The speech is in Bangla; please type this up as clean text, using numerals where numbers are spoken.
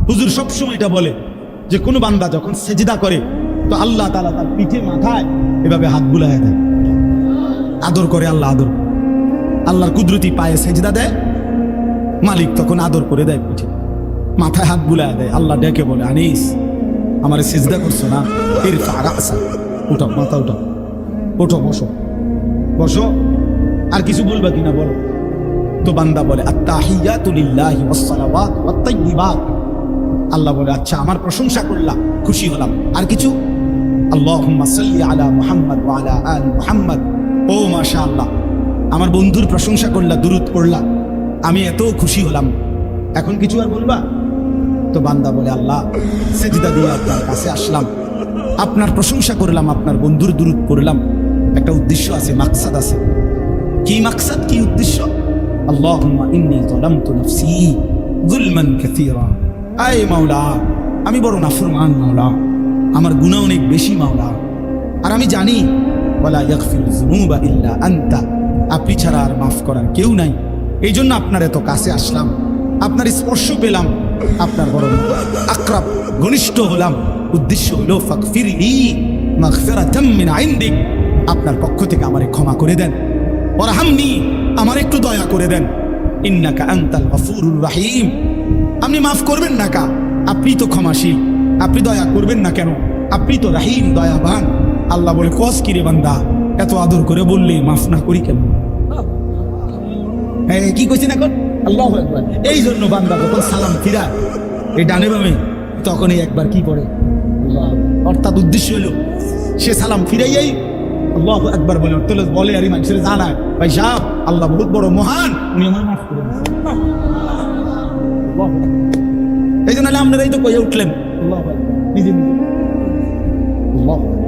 হুজুর সবসময় এটা বলে যে কোনো বান্দা যখন সেজদা করে তো আল্লাহ তাআলা তার পিঠে মাথায় এভাবে হাত বুলায় দেয়, আদর করে। আল্লাহ আদর, আল্লাহর কুদরতি পায়ে সেজদা দেয়, মালিক তখন আদর করে দেয়, পিঠে মাথায় হাত বুলায় দেয়। আল্লাহ ডেকে বলে, আনিস আমারে সেজদা করছো না, ইরফা রাসা, উঠো, মাথা উঠো, ওঠো, বসো বসো। আর কিছু বলবা কিনা বলো। তো বান্দা বলে আত্তাহিয়াতু লিল্লাহি ওয়াস সালাওয়াত ওয়াত তাইয়্যিবাত। আল্লাহ বলে আচ্ছা আমার প্রশংসা করলাম, খুশি হলাম, আর কিছু? আল্লাহুম্মা সাল্লি আলা মুহাম্মাদ ওয়া আলা আলি মুহাম্মাদ। ও মাশাআল্লাহ, আমার বন্ধুর প্রশংসা করলা, দুরূদ পড়লা, আমি এত খুশি হলাম, এখন কিছু আর বলবা? তো বান্দা বলে আল্লাহ সেজদা দিয়ে আপনার কাছে আসলাম, আপনার প্রশংসা করলাম, আপনার বন্ধুর দুরূদ পড়লাম, একটা উদ্দেশ্য আছে, মাকসাদ আছে। কি মাকসাদ, কি উদ্দেশ্য? আল্লাহুম্মা ইন্নী যালামতু নাফসি যুলমান কাসীরা। আয় মাওলা, আমি বড় নাফরমান মাওলা, আমার গুনাহ অনেক বেশি মাওলা, আর আমি জানি ওয়ালা ইয়াগফিরুয যুনুবা ইল্লা আনতা, আপনি ছাড়া আর মাফ করার কেউ নাই। এই জন্য আপনার এত কাছে আসলাম, আপনার স্পর্শ পেলাম, আপনার বড় আকরাব ঘনিষ্ঠ হলাম। উদ্দেশ্য হলো ফাগফিরলি মাগফিরাতাম মিন ইনদিক, আপনার পক্ষ থেকে আমারে ক্ষমা করে দেন, ওয়ারহামনি, আমার একটু দয়া করে দেন, ইন্নাকা আনতাল গফুরুর রহিম, আপনি মাফ করবেন না কা? আপনি তো ক্ষমাশীল, আপনি দয়া করবেন না কেন? আপনি তো রহিম, দয়াবান। আল্লাহ বলে কস কি রে বান্দা, এত আদর করে বললে মাফ না করি কেন? হ্যাঁ, কি কইছেন এখন? আল্লাহু আকবার। এই জন্য বান্দা যখন সালাম ফিরায় এই ডানে বামে, তখনই একবার কি পড়ে আল্লাহ, অর্থাৎ উদ্দেশ্য হলো সে সালাম ফিরাইয়াই আল্লাহু আকবার বলে, বলে আর মানুষের জানায় ভাই সাহেব আল্লাহ বহুত বড় মহান, উনি আমার মাফ করে দিয়েছেন। এই জন্য আপনারাই তো কয়ে উঠলেন আল্লাহু আকবার, নিজে নিজে আল্লাহু আকবার।